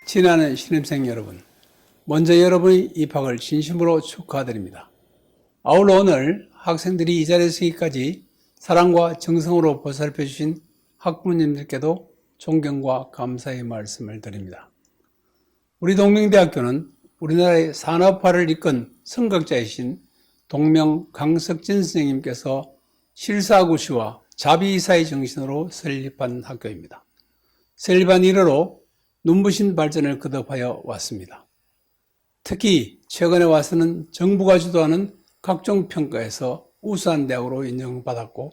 친하는 신입생 여러분, 먼저 여러분의 입학을 진심으로 축하드립니다. 아울러 오늘 학생들이 이 자리에 서기까지 사랑과 정성으로 보살펴 주신 학부모님들께도 존경과 감사의 말씀을 드립니다. 우리 동명대학교는 우리나라의 산업화를 이끈 선각자이신 동명 강석진 선생님께서 실사구시와 자비이사의 정신으로 설립한 학교입니다. 설립한 이래로 눈부신 발전을 거듭하여 왔습니다. 특히 최근에 와서는 정부가 주도하는 각종 평가에서 우수한 대학으로 인정받았고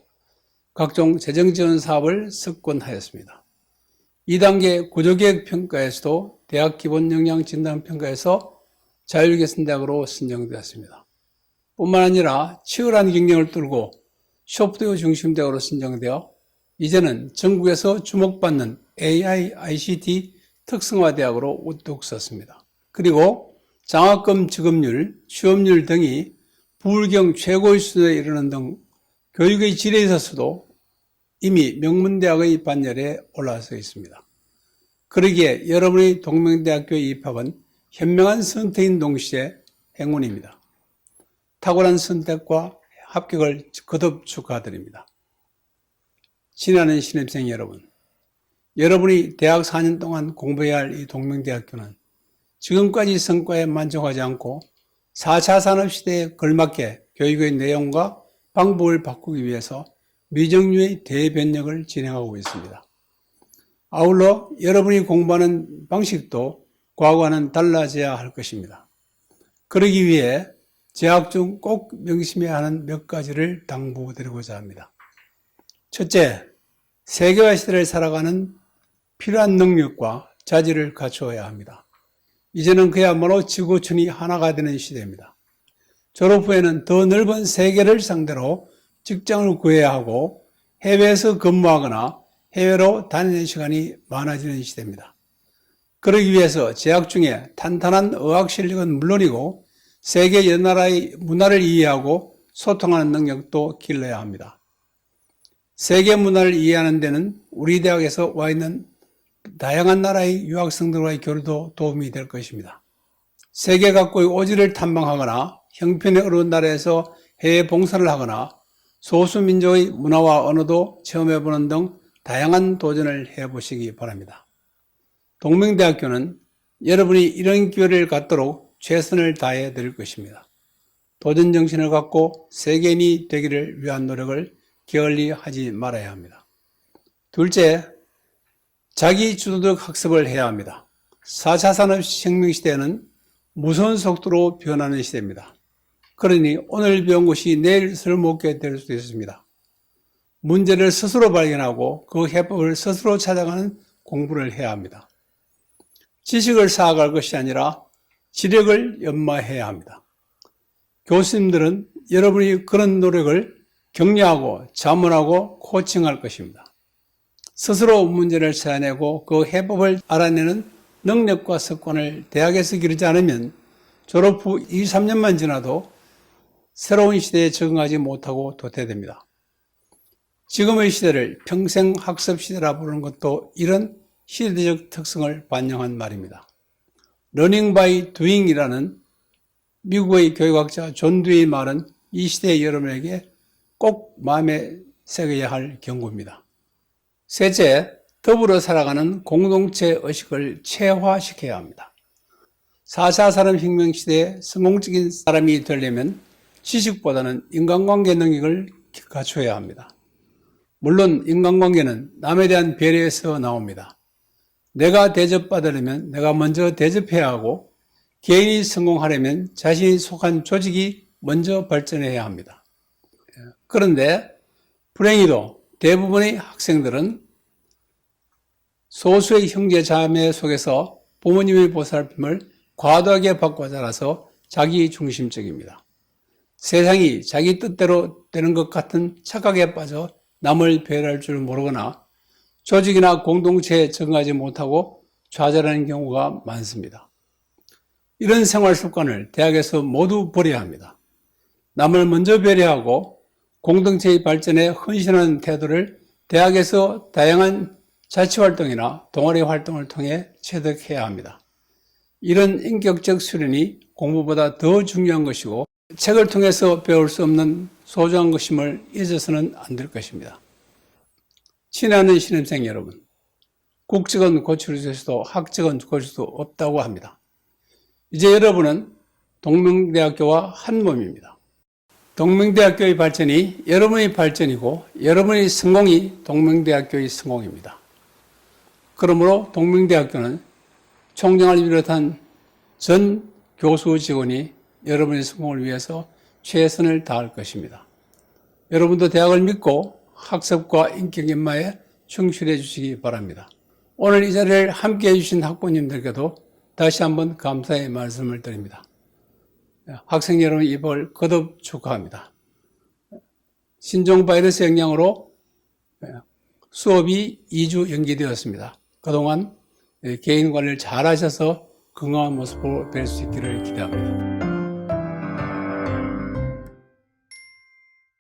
각종 재정지원 사업을 석권하였습니다. 2단계 구조개혁 평가에서도 대학 기본역량진단평가에서 자율개선대학으로 선정되었습니다. 뿐만 아니라 치열한 경쟁을 뚫고 소프트웨어 중심 대학으로 선정되어 이제는 전국에서 주목받는 AI, ICT 특성화대학으로 우뚝 섰습니다. 그리고 장학금 지급률, 취업률 등이 부울경 최고의 수준에 이르는 등 교육의 질에 있어서도 이미 명문대학의 반열에 올라서 있습니다. 그러기에 여러분의 동명대학교 입학은 현명한 선택인 동시에 행운입니다. 탁월한 선택과 합격을 거듭 축하드립니다. 친하는 신입생 여러분, 여러분이 대학 4년 동안 공부해야 할 이 동명대학교는 지금까지 성과에 만족하지 않고 4차 산업시대에 걸맞게 교육의 내용과 방법을 바꾸기 위해서 미정유의 대변력을 진행하고 있습니다. 아울러 여러분이 공부하는 방식도 과거와는 달라져야 할 것입니다. 그러기 위해 재학 중 꼭 명심해야 하는 몇 가지를 당부드리고자 합니다. 첫째, 세계화 시대를 살아가는 필요한 능력과 자질을 갖추어야 합니다. 이제는 그야말로 지구촌이 하나가 되는 시대입니다. 졸업 후에는 더 넓은 세계를 상대로 직장을 구해야 하고 해외에서 근무하거나 해외로 다니는 시간이 많아지는 시대입니다. 그러기 위해서 재학 중에 탄탄한 어학 실력은 물론이고 세계 여러 나라의 문화를 이해하고 소통하는 능력도 길러야 합니다. 세계 문화를 이해하는 데는 우리 대학에서 와 있는 다양한 나라의 유학생들과의 교류도 도움이 될 것입니다. 세계 각국의 오지를 탐방하거나 형편이 어려운 나라에서 해외 봉사를 하거나 소수민족의 문화와 언어도 체험해보는 등 다양한 도전을 해보시기 바랍니다. 동명대학교는 여러분이 이런 기회를 갖도록 최선을 다해 드릴 것입니다. 도전 정신을 갖고 세계인이 되기를 위한 노력을 게을리 하지 말아야 합니다. 둘째, 자기 주도적 학습을 해야 합니다. 4차 산업혁명시대에는 무서운 속도로 변하는 시대입니다. 그러니 오늘 배운 것이 내일 쓸모없게 될 수도 있습니다. 문제를 스스로 발견하고 그 해법을 스스로 찾아가는 공부를 해야 합니다. 지식을 쌓아갈 것이 아니라 지력을 연마해야 합니다. 교수님들은 여러분이 그런 노력을 격려하고 자문하고 코칭할 것입니다. 스스로 문제를 찾아내고 그 해법을 알아내는 능력과 습관을 대학에서 기르지 않으면 졸업 후 2, 3년만 지나도 새로운 시대에 적응하지 못하고 도태됩니다. 지금의 시대를 평생 학습 시대라 부르는 것도 이런 시대적 특성을 반영한 말입니다. Learning by doing이라는 미국의 교육학자 존 듀이의 말은 이 시대의 여러분에게 꼭 마음에 새겨야 할 경고입니다. 셋째, 더불어 살아가는 공동체 의식을 체화시켜야 합니다. 4차 산업혁명 시대에 성공적인 사람이 되려면 지식보다는 인간관계 능력을 갖춰야 합니다. 물론 인간관계는 남에 대한 배려에서 나옵니다. 내가 대접받으려면 내가 먼저 대접해야 하고 개인이 성공하려면 자신이 속한 조직이 먼저 발전해야 합니다. 그런데 불행히도 대부분의 학생들은 소수의 형제 자매 속에서 부모님의 보살핌을 과도하게 받고 자라서 자기 중심적입니다. 세상이 자기 뜻대로 되는 것 같은 착각에 빠져 남을 배려할 줄 모르거나 조직이나 공동체에 적응하지 못하고 좌절하는 경우가 많습니다. 이런 생활 습관을 대학에서 모두 버려야 합니다. 남을 먼저 배려하고 공동체의 발전에 헌신하는 태도를 대학에서 다양한 자치활동이나 동아리 활동을 통해 체득해야 합니다. 이런 인격적 수련이 공부보다 더 중요한 것이고 책을 통해서 배울 수 없는 소중한 것임을 잊어서는 안 될 것입니다. 친애하는 신입생 여러분, 국적은 고칠 수 있어도 학적은 고칠 수 없다고 합니다. 이제 여러분은 동명대학교와 한 몸입니다. 동명대학교의 발전이 여러분의 발전이고 여러분의 성공이 동명대학교의 성공입니다. 그러므로 동명대학교는 총장을 비롯한 전 교수 직원이 여러분의 성공을 위해서 최선을 다할 것입니다. 여러분도 대학을 믿고 학습과 인격 연마에 충실해 주시기 바랍니다. 오늘 이 자리를 함께 해주신 학부모님들께도 다시 한번 감사의 말씀을 드립니다. 학생 여러분 입을 거듭 축하합니다. 신종 바이러스 영향으로 수업이 2주 연기되었습니다. 그동안 개인 관리를 잘 하셔서 건강한 모습으로 뵐 수 있기를 기대합니다.